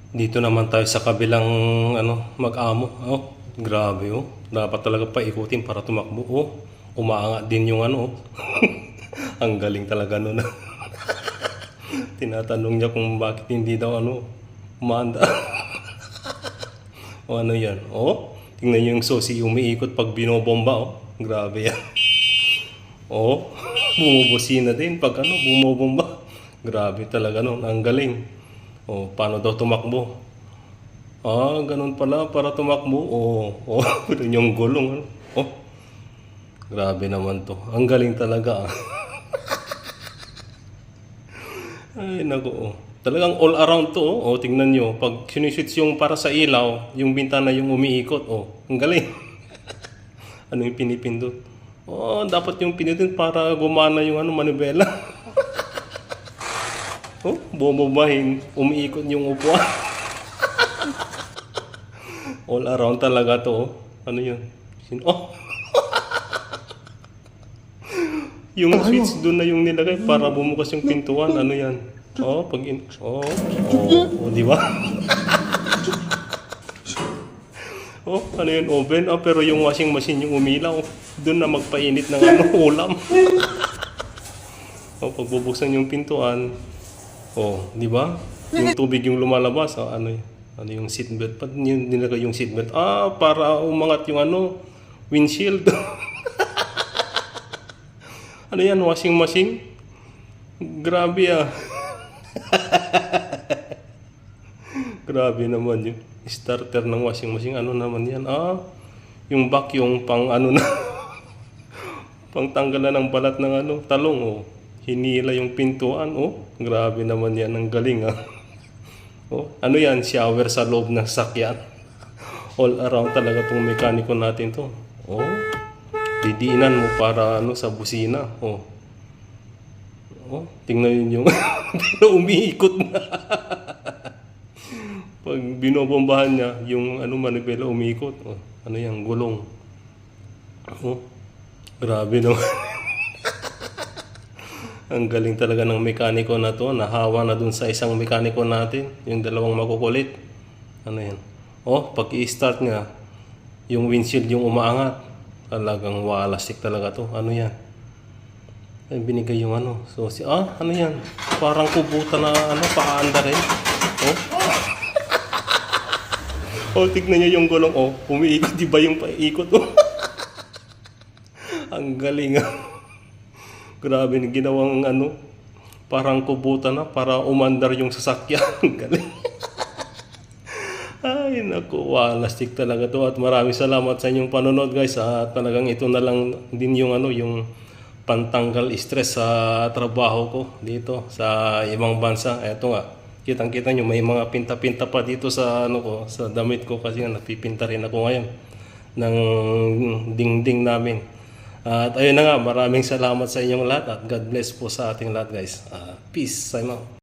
Dito naman tayo sa kabilang mag-amo. Oh, grabe oh. Dapat talaga paikutin para tumakbo. Oh, umaangat din yung oh. Ang galing talaga nun. Tinatanong niya kung bakit hindi daw umaanda. O ano yan? Oh, tingnan niyo yung susi umiikot pag binobomba oh. Grabe yan. Oh, bumubusina din pag bumobomba. Grabe talaga nun. Ang galing. Oh, paano daw tumakbo? Ah, ganun pala para tumakbo. Oh, yun yung gulong. Oh, grabe naman to. Ang galing talaga. Ay, naku. Oh. Talagang all around to. Oh, tingnan nyo. Pag siniswitch yung para sa ilaw, yung bintana yung umiikot. Oh, ang galing. Ano yung pinipindot? Oh, dapat yung pinindot para gumana yung manibela. Oh, bumabahin, umiikot yung upuan. All around talaga to. Oh. Ano yun? Oh! Yung switch doon na yung nilagay para bumukas yung pintuan. Ano yan? Oh, di ba? Oh, ano yun? Oven. Oh, pero yung washing machine yung umilaw. Doon na magpainit ng ulam. Oh, pagbubuksan yung pintuan. Oh, di ba? Yung tubig yung lumalabas, ano yung seatbelt? Pag nilagay yung seatbelt, para umangat yung windshield. Ano yan, washing machine? Grabe ah. Grabe naman yung starter ng washing machine. Ano naman yan? Yung vacuum pang na. Pang tanggalan ng balat ng talong, oh. Hinila yung pintuan, oh. Grabe naman yan, ang galing ah. Oh, ano yan, shower sa loob ng sakyan. All around talaga tong mekaniko natin to. Oh, didiinan mo para sa busina. Oh, oh, tingnan yun yung umiikot na. Pag binobombahan niya, yung manibela umiikot. Oh, ano yan, gulong. Oh, grabe naman. Ang galing talaga ng mekaniko na to. Nahawa na dun sa isang mekaniko natin. Yung dalawang makukulit. Ano yan? Oh, pag i-start nga, yung windshield yung umaangat. Talagang walastik talaga to. Ano yan? Ay, binigay yung So, ano yan? Parang kubuta na paanda rin. Oh. Oh, tignan nyo yung gulong. Oh, umiikot. Di ba yung paikot? Oh. Ang galing ah. Grabe, ginawang parang kubutan na para umandar yung sasakyan. Galing. Ay, naku, walastik talaga to. At maraming salamat sa inyong panonood guys. At talagang ito na lang din yung yung pantanggal stress sa trabaho ko dito sa ibang bansa. Eto nga, kitang-kita nyo, may mga pinta-pinta pa dito sa ko, sa damit ko kasi nga napipinta rin ako ngayon ng dingding namin. At ayun na nga, maraming salamat sa inyong lahat at God bless po sa ating lahat guys. Peace. Sign out.